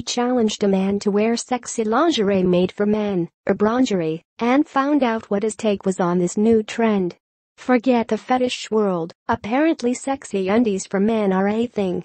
We challenged a man to wear sexy lingerie made for men, or brongerie, and found out what his take was on this new trend. Forget the fetish world, apparently sexy undies for men are a thing.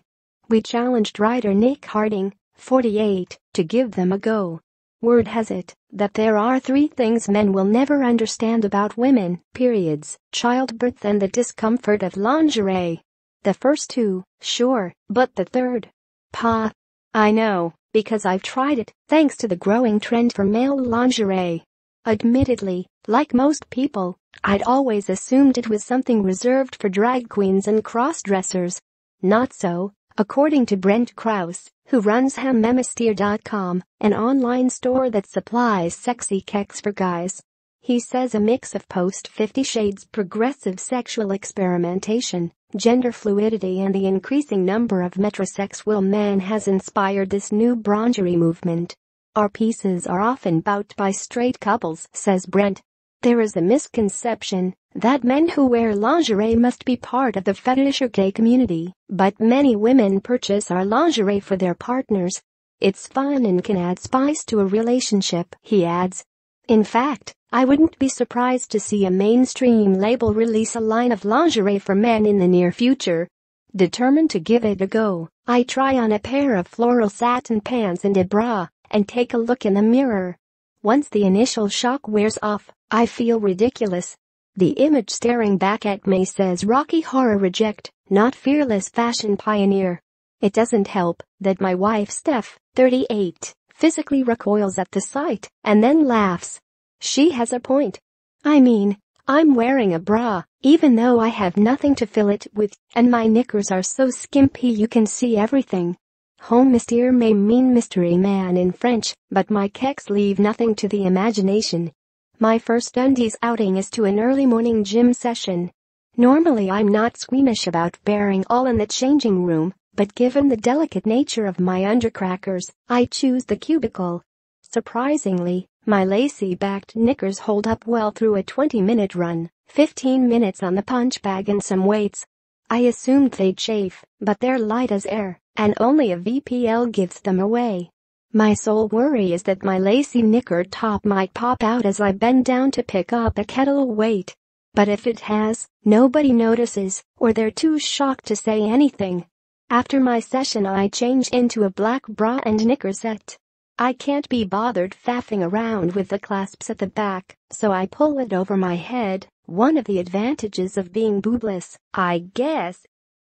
We challenged writer Nick Harding, 48, to give them a go. Word has it that there are 3 things men will never understand about women: periods, childbirth, and the discomfort of lingerie. The first 2, sure, but the third? Pa. I know, because I've tried it, thanks to the growing trend for male lingerie. Admittedly, like most people, I'd always assumed it was something reserved for drag queens and cross-dressers. Not so, according to Brent Krause, who runs hammemisteer.com, an online store that supplies sexy keks for guys. He says a mix of post-50 Shades progressive sexual experimentation, gender fluidity, and the increasing number of metrosexual men has inspired this new brongerie movement. Our pieces are often bought by straight couples, says Brent. There is a misconception that men who wear lingerie must be part of the fetish or gay community, but many women purchase our lingerie for their partners. It's fun and can add spice to a relationship, he adds. In fact, I wouldn't be surprised to see a mainstream label release a line of lingerie for men in the near future. Determined to give it a go, I try on a pair of floral satin pants and a bra, and take a look in the mirror. Once the initial shock wears off, I feel ridiculous. The image staring back at me says Rocky Horror Reject, not fearless fashion pioneer. It doesn't help that my wife Steph, 38, physically recoils at the sight and then laughs. She has a point. I mean, I'm wearing a bra, even though I have nothing to fill it with, and my knickers are so skimpy you can see everything. Home mystere may mean mystery man in French, but my keks leave nothing to the imagination. My first undies outing is to an early morning gym session. Normally I'm not squeamish about bearing all in the changing room, but given the delicate nature of my undercrackers, I choose the cubicle. Surprisingly, my lacy-backed knickers hold up well through a 20-minute run, 15 minutes on the punch bag and some weights. I assumed they'd chafe, but they're light as air, and only a VPL gives them away. My sole worry is that my lacy knicker top might pop out as I bend down to pick up a kettle weight. But if it has, nobody notices, or they're too shocked to say anything. After my session I change into a black bra and knicker set. I can't be bothered faffing around with the clasps at the back, so I pull it over my head, one of the advantages of being boobless, I guess.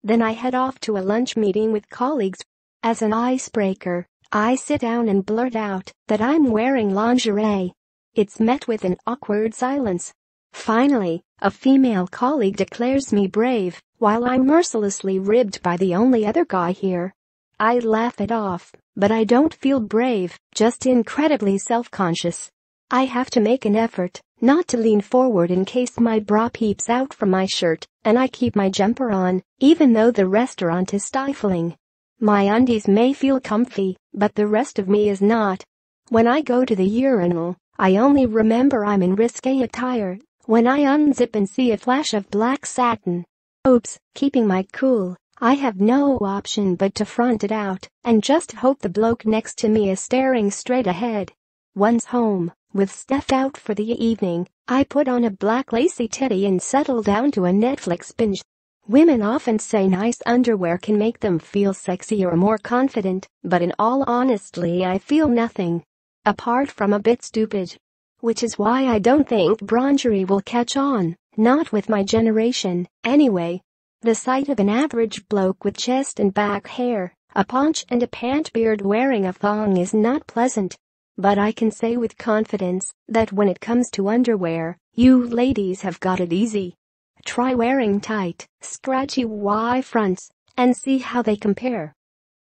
Then I head off to a lunch meeting with colleagues. As an icebreaker, I sit down and blurt out that I'm wearing lingerie. It's met with an awkward silence. Finally, a female colleague declares me brave, while I'm mercilessly ribbed by the only other guy here. I laugh it off, but I don't feel brave, just incredibly self-conscious. I have to make an effort not to lean forward in case my bra peeps out from my shirt, and I keep my jumper on, even though the restaurant is stifling. My undies may feel comfy, but the rest of me is not. When I go to the urinal, I only remember I'm in risque attire when I unzip and see a flash of black satin. Oops, keeping my cool, I have no option but to front it out and just hope the bloke next to me is staring straight ahead. Once home, with Steph out for the evening, I put on a black lacy teddy and settle down to a Netflix binge. Women often say nice underwear can make them feel sexy or more confident, but in all honesty I feel nothing. Apart from a bit stupid. Which is why I don't think brongerie will catch on, not with my generation, anyway. The sight of an average bloke with chest and back hair, a paunch and a pant beard wearing a thong is not pleasant. But I can say with confidence that when it comes to underwear, you ladies have got it easy. Try wearing tight, scratchy Y fronts, and see how they compare.